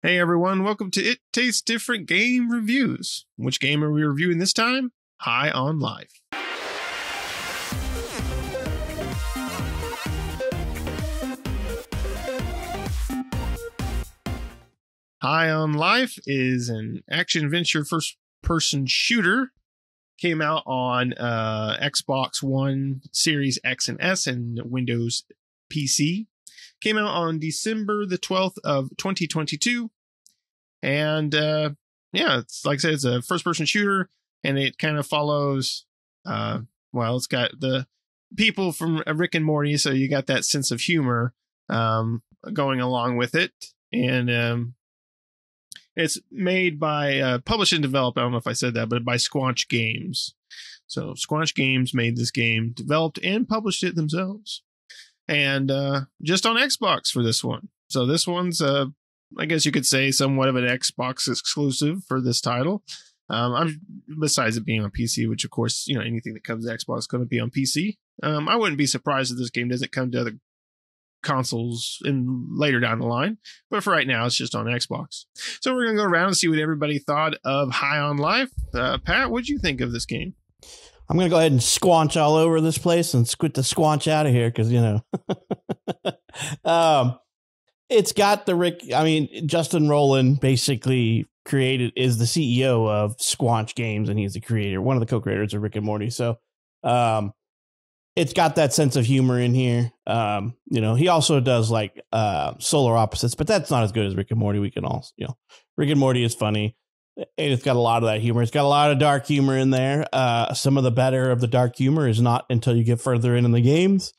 Hey everyone, welcome to It Tastes Different Game Reviews. Which game are we reviewing this time? High on Life. High on Life is an action-adventure first-person shooter. Came out on Xbox One, Series X and S, and Windows PC. Came out on December the 12th of 2022. And it's like I said, it's a first-person shooter, and it kind of follows, it's got the people from Rick and Morty, so you got that sense of humor going along with it. And it's made by, published and developed, I don't know if I said that, but by Squanch Games. So Squanch Games made this game, developed and published it themselves. And just on Xbox for this one. So this one's, I guess you could say, somewhat of an Xbox exclusive for this title. Besides it being on PC, which of course, anything that comes to Xbox is going to be on PC. I wouldn't be surprised if this game doesn't come to other consoles later down the line, but for right now, it's just on Xbox. So we're going to go around and see what everybody thought of High on Life. Pat, what'd you think of this game? I'm going to go ahead and squanch all over this place and squint the squanch out of here because, it's got Justin Rowland basically is the CEO of Squanch Games, and he's the creator, one of the co-creators of Rick and Morty. So it's got that sense of humor in here. He also does Solar Opposites, but that's not as good as Rick and Morty. We can all, Rick and Morty is funny. And it's got a lot of that humor. It's got a lot of dark humor in there. Some of the better of the dark humor is not until you get further in the games.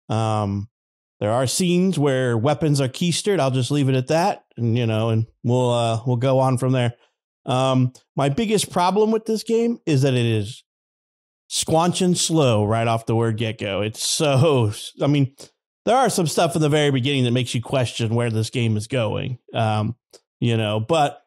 There are scenes where weapons are keistered. I'll just leave it at that, and we'll go on from there. My biggest problem with this game is that it is squanching slow right off the word get-go. It's so, there are some stuff in the very beginning that makes you question where this game is going. But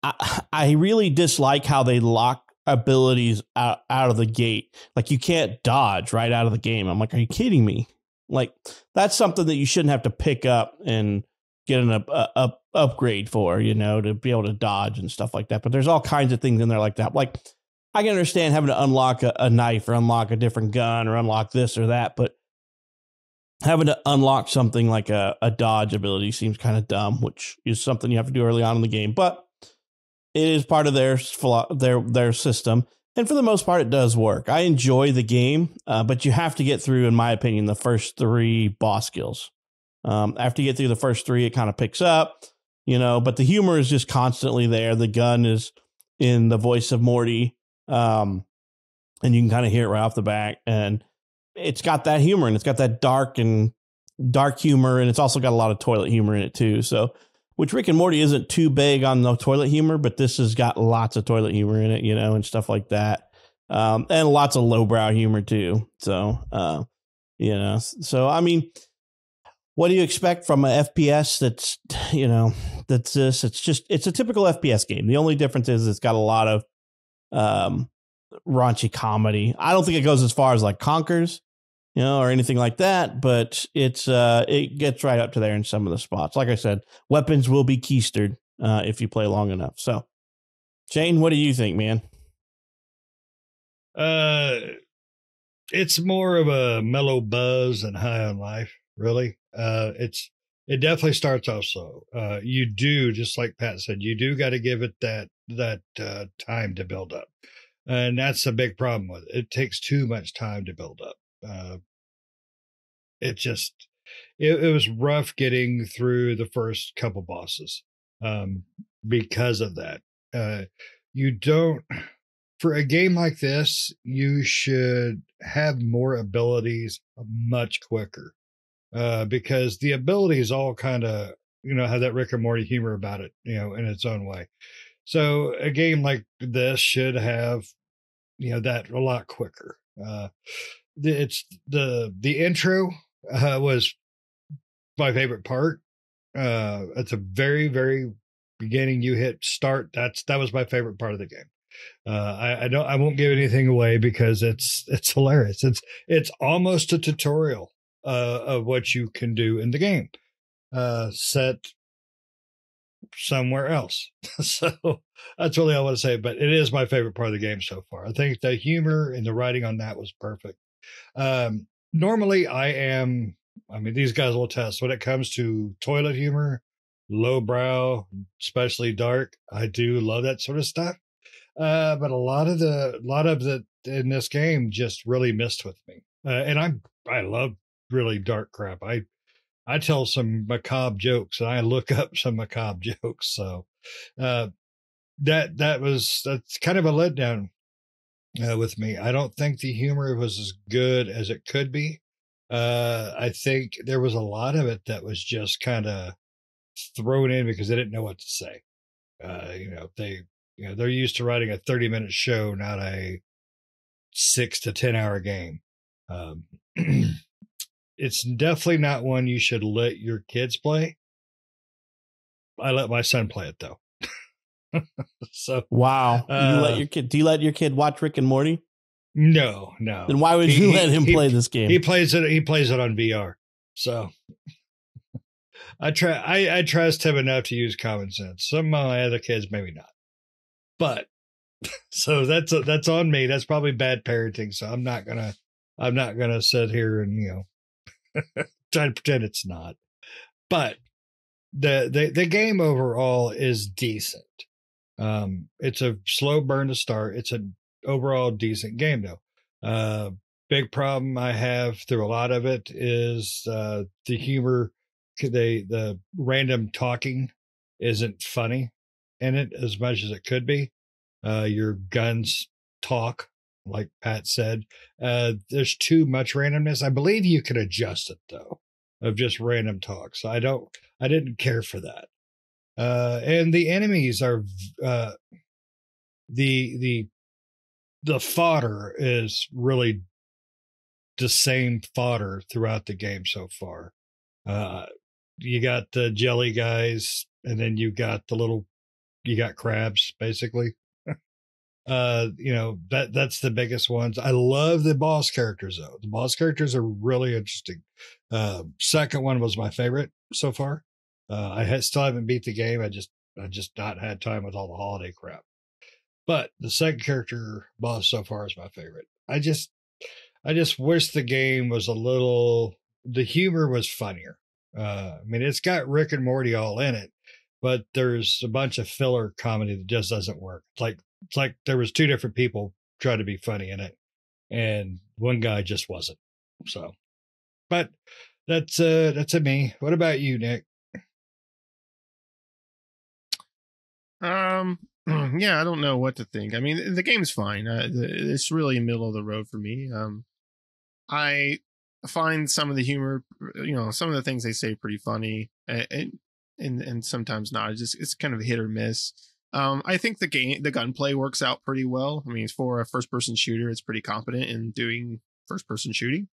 I really dislike how they lock abilities out of the gate. Like, you can't dodge right out of the game. I'm like, are you kidding me? Like, that's something that you shouldn't have to pick up and get an upgrade for, to be able to dodge and stuff like that. But there's all kinds of things in there like that. Like, I can understand having to unlock a knife or unlock a different gun or unlock this or that, but having to unlock something like a dodge ability seems kind of dumb, which is something you have to do early on in the game. But it is part of their system. And for the most part, it does work. I enjoy the game, but you have to get through, in my opinion, the first 3 boss kills. After you get through the first 3, it kind of picks up, but the humor is just constantly there. The gun is in the voice of Morty, and you can kind of hear it right off the bat. And it's got that humor, and it's got that dark humor, and it's also got a lot of toilet humor in it too. So, which Rick and Morty isn't too big on the toilet humor, but this has got lots of toilet humor in it, and stuff like that. And lots of lowbrow humor too. So, what do you expect from a FPS that's this? It's a typical FPS game. The only difference is it's got a lot of raunchy comedy. I don't think it goes as far as like Conkers, or anything like that, but it gets right up to there in some of the spots. Like I said, weapons will be keistered if you play long enough. So, Shane, what do you think, man? It's more of a mellow buzz and High on Life, really. It definitely starts off slow. You do, just like Pat said, you do got to give it that time to build up, and that's a big problem with it. It takes too much time to build up. It was rough getting through the first couple bosses because of that. For a game like this, you should have more abilities much quicker because the abilities all kind of, have that Rick and Morty humor about it, in its own way. So a game like this should have, that a lot quicker. It's the intro was my favorite part. At the very, very beginning, you hit start. That was my favorite part of the game. I won't give anything away because it's hilarious. It's almost a tutorial of what you can do in the game. Set somewhere else. So that's really all I want to say. But it is my favorite part of the game so far. I think the humor and the writing on that was perfect. Normally, these guys will test when it comes to toilet humor, lowbrow, especially dark. I do love that sort of stuff. But a lot of the in this game just really missed with me. And I love really dark crap. I tell some macabre jokes and I look up some macabre jokes. So, that's kind of a letdown with me. I don't think the humor was as good as it could be. I think there was a lot of it that was just kind of thrown in because they didn't know what to say. They're used to writing a 30-minute show, not a 6 to 10 hour game. It's definitely not one you should let your kids play. I let my son play it though. So wow, do you let your kid watch Rick and Morty? No. Then why would you let him play this game? He plays it on VR. So I trust him enough to use common sense. Some of my other kids maybe not. But so that's on me. That's probably bad parenting. So I'm not gonna sit here and try to pretend it's not. But the game overall is decent. It's a slow burn to start. It's an overall decent game though. Big problem I have through a lot of it is the humor. The random talking isn't funny in it as much as it could be. Your guns talk, like Pat said. There's too much randomness. I believe you can adjust it though, of just random talk. So I didn't care for that. And the enemies are the fodder is really the same fodder throughout the game so far. You got the jelly guys, and then you got crabs basically. That's the biggest ones. I love the boss characters though. The boss characters are really interesting. Second one was my favorite so far. Still haven't beat the game. I just not had time with all the holiday crap. But the second character boss so far is my favorite. I just wish the game was the humor was funnier. It's got Rick and Morty all in it, but there's a bunch of filler comedy that just doesn't work. It's like there was two different people trying to be funny in it, and one guy just wasn't. So, but that's a me. What about you, Nick? Yeah, I don't know what to think. I mean, the game's fine. It's really middle of the road for me. I find some of the humor, some of the things they say pretty funny, and sometimes not. It's kind of hit or miss. I think the gunplay works out pretty well. I mean, for a first-person shooter, it's pretty competent in doing first-person shooting.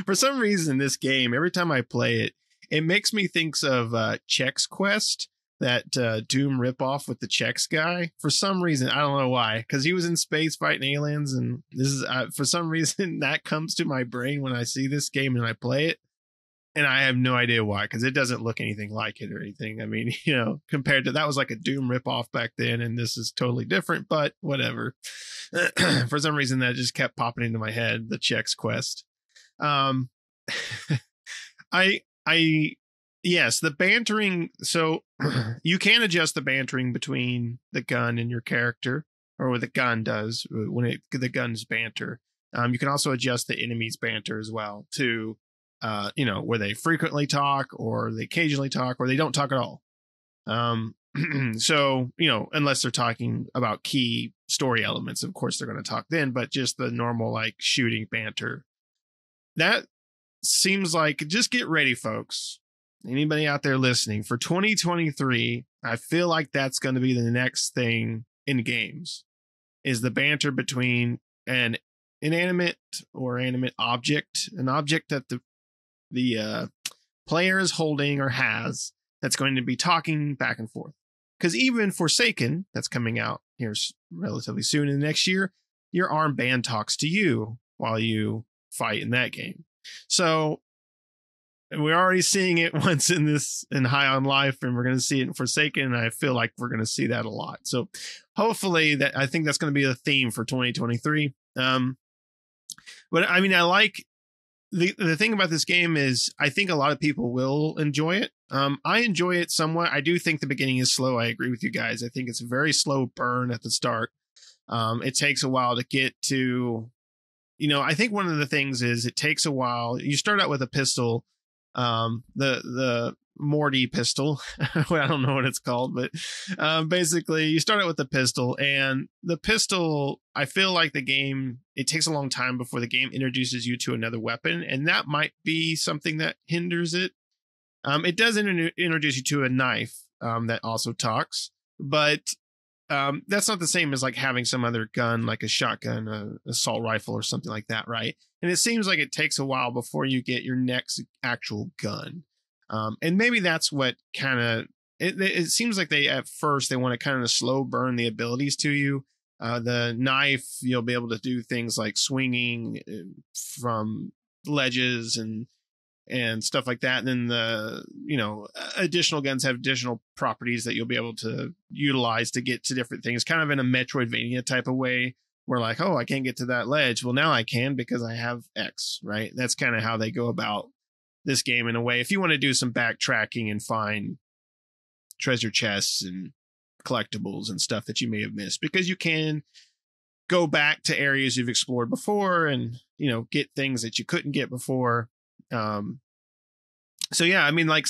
For some reason, this game, every time I play it, it makes me think of Chex Quest, that Doom ripoff with the Chex guy. For some reason, I don't know why, because he was in space fighting aliens, and this is for some reason that comes to my brain when I see this game and I play it, and I have no idea why, because it doesn't look anything like it or anything. I mean, compared to that was like a Doom ripoff back then, and this is totally different, but whatever. For some reason, that just kept popping into my head, the Chex Quest. Yes, the bantering. So you can adjust the bantering between the gun and your character, or what the gun does when the gun's banter. You can also adjust the enemy's banter as well to, where they frequently talk, or they occasionally talk, or they don't talk at all. So, unless they're talking about key story elements, of course they're going to talk then, but just the normal like shooting banter. That seems like, just get ready, folks. Anybody out there listening, for 2023, I feel like that's going to be the next thing in games, is the banter between an inanimate or animate object, an object that the player is holding or has, that's going to be talking back and forth. Because even Forsaken, that's coming out here relatively soon in the next year, your armband talks to you while you fight in that game. So we're already seeing it once in High on Life, and we're going to see it in Forsaken. And I feel like we're going to see that a lot. So hopefully I think that's going to be the theme for 2023. But I mean, I like the thing about this game is I think a lot of people will enjoy it. I enjoy it somewhat. I do think the beginning is slow. I agree with you guys. I think it's a very slow burn at the start. It takes a while to get to, I think one of the things is it takes a while. You start out with a pistol, the Morty pistol. I don't know what it's called, but basically you start out with the pistol, and the pistol, I feel like it takes a long time before the game introduces you to another weapon, and that might be something that hinders it. It does introduce you to a knife that also talks, but that's not the same as like having some other gun, like a shotgun, an assault rifle or something like that, right? And it seems like it takes a while before you get your next actual gun. And maybe that's what kind of it seems like at first they want to kind of slow burn the abilities to you. The knife, you'll be able to do things like swinging from ledges and stuff like that. And then the, additional guns have additional properties that you'll be able to utilize to get to different things, kind of in a Metroidvania type of way, where like, oh, I can't get to that ledge. Well, now I can because I have X, right? That's kind of how they go about this game in a way. If you want to do some backtracking and find treasure chests and collectibles and stuff that you may have missed, because you can go back to areas you've explored before and, get things that you couldn't get before. So yeah, I mean, like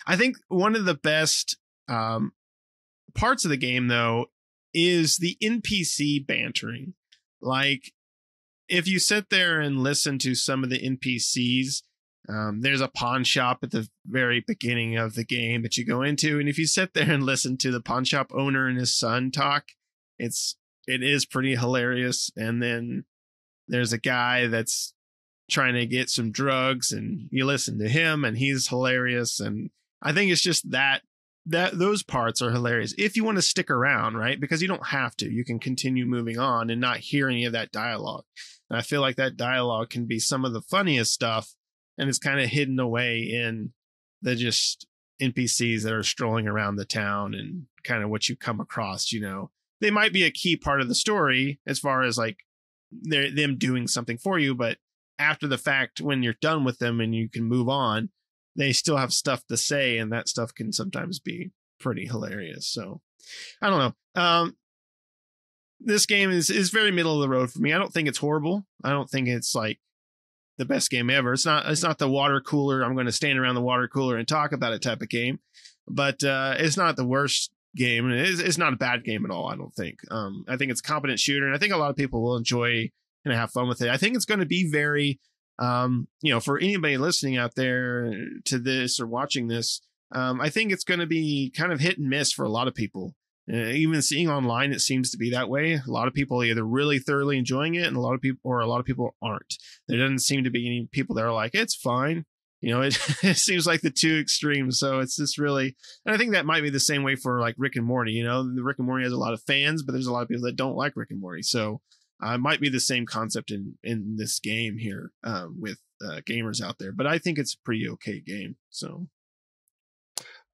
I think one of the best parts of the game though is the NPC bantering. Like if you sit there and listen to some of the NPCs, there's a pawn shop at the very beginning of the game that you go into, and if you sit there and listen to the pawn shop owner and his son talk, it is pretty hilarious. And then there's a guy that's trying to get some drugs, and you listen to him, and he's hilarious. And I think it's just that those parts are hilarious if you want to stick around, right? Because you don't have to. You can continue moving on and not hear any of that dialogue. And I feel like that dialogue can be some of the funniest stuff, and it's kind of hidden away in the just NPCs that are strolling around the town and kind of what you come across. They might be a key part of the story as far as like them doing something for you, but after the fact, when you're done with them and you can move on, they still have stuff to say, and that stuff can sometimes be pretty hilarious. So I don't know. This game is very middle of the road for me. I don't think it's horrible. I don't think it's like the best game ever. It's not the water cooler. I'm going to stand around the water cooler and talk about it type of game, but it's not the worst game. It's not a bad game at all. I don't think. I think it's a competent shooter, and I think a lot of people will enjoy and have fun with it. I think it's going to be very, for anybody listening out there to this or watching this, I think it's going to be kind of hit and miss for a lot of people. Even seeing online, it seems to be that way. A lot of people are either really thoroughly enjoying it, and a lot of people aren't. There doesn't seem to be any people that are like, it's fine. It seems like the two extremes. So it's just really, and I think that might be the same way for like Rick and Morty. The Rick and Morty has a lot of fans, but there's a lot of people that don't like Rick and Morty. So it might be the same concept in this game here with gamers out there. But I think it's a pretty okay game. So,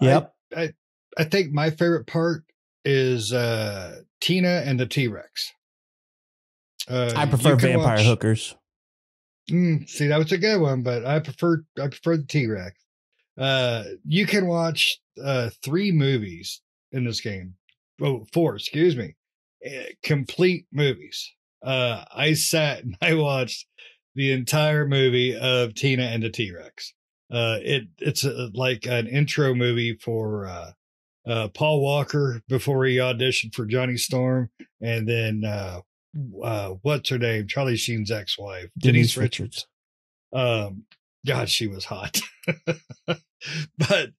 yep. I think my favorite part is Tina and the T-Rex. I prefer vampire hookers. See, that was a good one, but I prefer the T-Rex. You can watch 3 movies in this game. Oh, 4, excuse me. Complete movies. I sat and I watched the entire movie of Tina and the T-Rex. It's like an intro movie for Paul Walker before he auditioned for Johnny Storm, and then what's her name? Charlie Sheen's ex-wife, Denise Richards. God, she was hot. But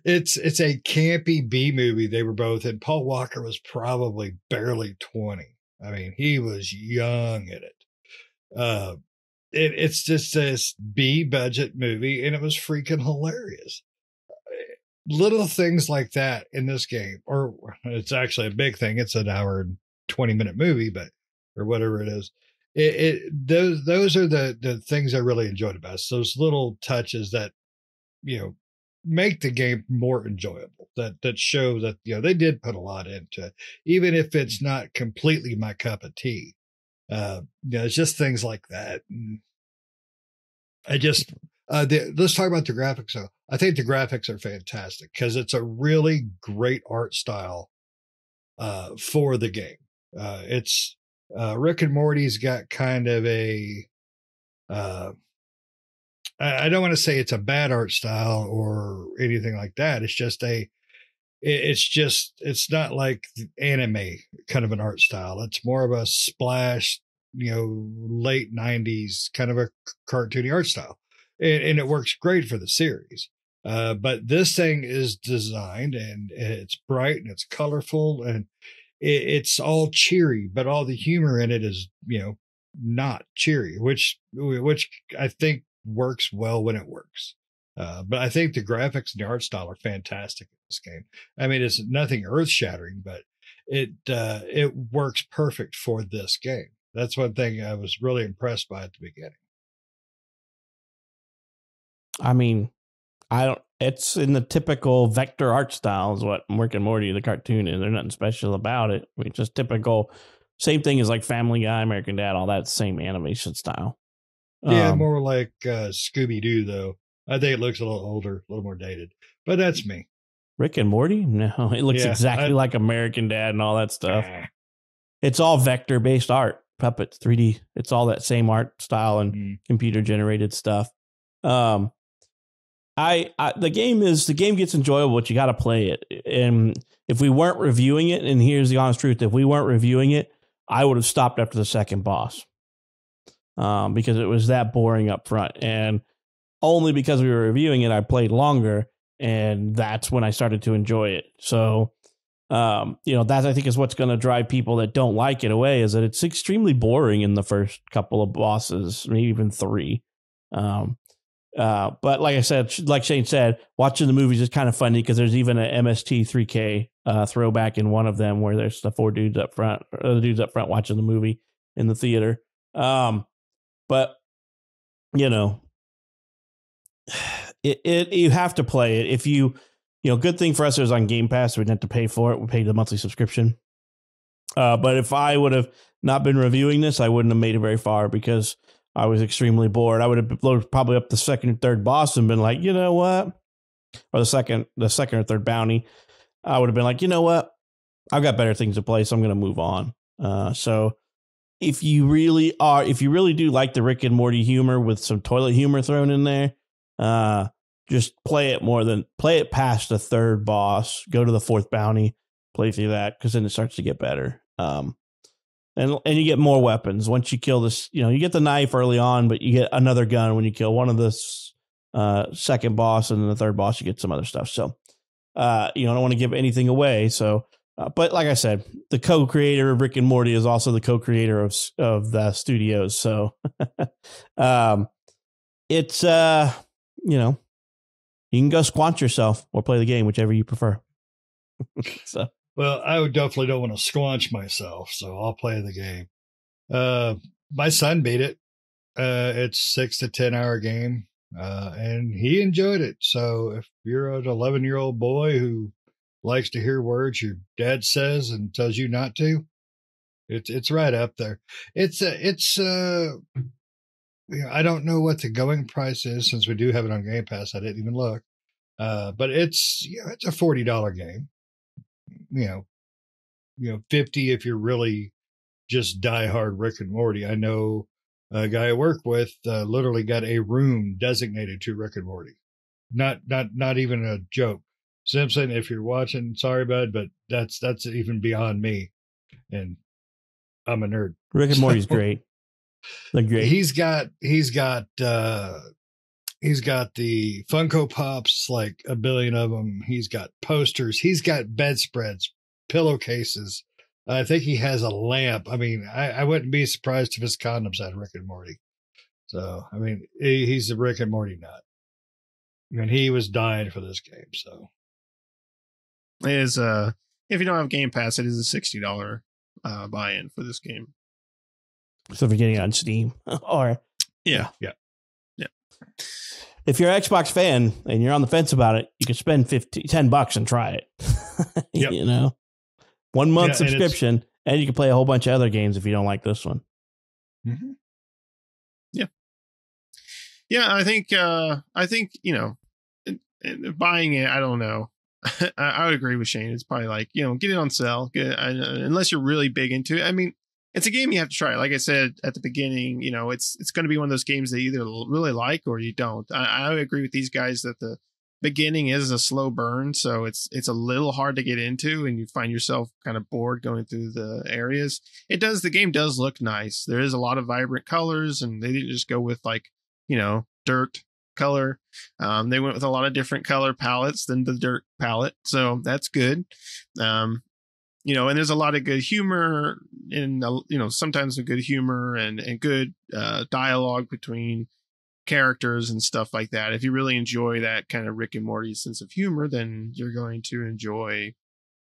it's a campy B movie. They were both in. Paul Walker was probably barely 20. I mean, he was young in it. It's just this B budget movie, and it was freaking hilarious. Little things like that in this game, or it's actually a big thing. It's an hour and 20-minute movie, or whatever it is. Those are the things I really enjoyed about it. Those little touches that make the game more enjoyable. That show that they did put a lot into it, even if it's not completely my cup of tea. It's just things like that. And I just let's talk about the graphics. So I think the graphics are fantastic because it's a really great art style for the game. It's Rick and Morty's got kind of a I don't want to say it's a bad art style or anything like that. It's not like anime kind of an art style. It's more of a splash, late 90s kind of a cartoony art style. And it works great for the series. But this thing is designed and it's bright and it's colorful and it's all cheery, but all the humor in it is, not cheery, which I think works well when it works. But I think the graphics and the art style are fantastic in this game. I mean, it's nothing earth shattering, but it works perfect for this game. That's one thing I was really impressed by at the beginning. I mean, it's in the typical vector art style is what Rick and Morty, the cartoon is. There's nothing special about it. I mean, just typical, same thing as like Family Guy, American Dad, all that same animation style. Yeah, more like Scooby-Doo, though. I think it looks a little older, a little more dated. But that's me. Rick and Morty? No, it looks exactly like American Dad and all that stuff. It's all vector-based art, puppets, 3D. It's all that same art style and computer-generated stuff. The game gets enjoyable, but you got to play it. And if we weren't reviewing it, and here's the honest truth, if we weren't reviewing it, I would have stopped after the second boss. Because it was that boring up front, and only because we were reviewing it, I played longer, and that's when I started to enjoy it. So, that I think is what's going to drive people that don't like it away, is that it's extremely boring in the first couple of bosses, maybe even 3. But like I said, like Shane said, watching the movies is kind of funny because there's even an MST3K throwback in one of them where there's the 4 dudes up front, or the dudes up front watching the movie in the theater. But you have to play it. If good thing for us, it was on Game Pass. So we didn't have to pay for it. We paid the monthly subscription. But if I would have not been reviewing this, I wouldn't have made it very far because I was extremely bored. I would have loaded probably up the second or third boss and been like, you know what? Or the second or third bounty. I would have been like, you know what? I've got better things to play, so I'm going to move on. So if you really do like the Rick and Morty humor with some toilet humor thrown in there, just play it past the third boss, go to the fourth bounty, play through that, because then it starts to get better. And you get more weapons once you kill this. You get the knife early on, but you get another gun when you kill one of the second boss, and then the third boss you get some other stuff. So I don't want to give anything away. So. But like I said, the co-creator of Rick and Morty is also the co-creator of the studios. So it's, you can go squanch yourself or play the game, whichever you prefer. So, well, I would definitely don't want to squanch myself, so I'll play the game. My son beat it. It's 6 to 10 hour game, and he enjoyed it. So if you're an 11-year-old boy who likes to hear words your dad says and tells you not to, it's right up there. I don't know what the going price is since we do have it on Game Pass. I didn't even look. But it's a $40 game. 50 if you're really just diehard Rick and Morty. I know a guy I work with literally got a room designated to Rick and Morty. Not even a joke. Simpson, if you're watching, sorry, bud, but that's even beyond me, and I'm a nerd. Rick and Morty's great. They're great. He's got the Funko Pops, like a billion of them. He's got posters. He's got bedspreads, pillowcases. I think he has a lamp. I mean, I wouldn't be surprised if his condoms had Rick and Morty. So, I mean, he's a Rick and Morty nut. I mean, he was dying for this game, so. Is if you don't have Game Pass, it is a $60 buy-in for this game. So if you're getting it on Steam, or yeah. if you're an Xbox fan and you're on the fence about it, you can spend $10 and try it. Yep. You know, 1 month subscription, and you can play a whole bunch of other games if you don't like this one. Mm-hmm. Yeah, I think buying it, I don't know. I would agree with Shane. It's probably like, get it on sale. Unless you're really big into it. I mean, it's a game you have to try. Like I said at the beginning, it's going to be one of those games that you either really like or you don't. I agree with these guys that the beginning is a slow burn, so it's a little hard to get into, and you find yourself kind of bored going through the areas. The game does look nice. There is a lot of vibrant colors, and they didn't just go with like, dirt color. They went with a lot of different color palettes than the dirt palette, so that's good. And there's a lot of good humor and sometimes a good humor and good dialogue between characters and stuff like that. If you really enjoy that kind of Rick and Morty sense of humor, then you're going to enjoy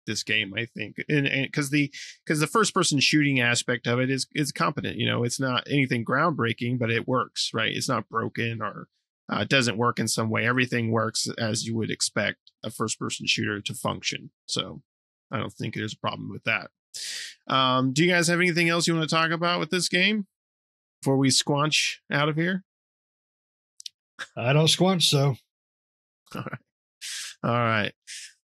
this game, I think. And because the first person shooting aspect of it is competent. It's not anything groundbreaking, but it works, right? It's not broken or it doesn't work in some way. Everything works as you would expect a first person shooter to function. So I don't think there's a problem with that. Do you guys have anything else you want to talk about with this game before we squanch out of here? I don't squanch, so. All right.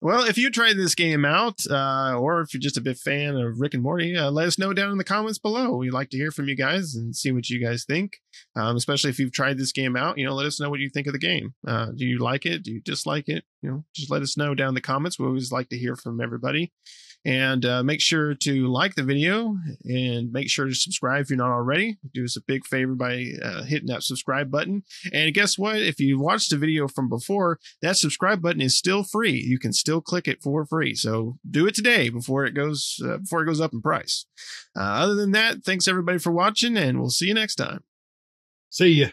Well, if you tried this game out, or if you're just a big fan of Rick and Morty, let us know down in the comments below. We'd like to hear from you guys and see what you guys think, especially if you've tried this game out. Let us know what you think of the game. Do you like it? Do you dislike it? Just let us know down in the comments. We always like to hear from everybody. And make sure to like the video and make sure to subscribe if you're not already. Do us a big favor by hitting that subscribe button. And guess what? If you watched the video from before, that subscribe button is still free. You can still click it for free. So do it today before it goes up in price. Other than that, thanks everybody for watching, and we'll see you next time. See ya.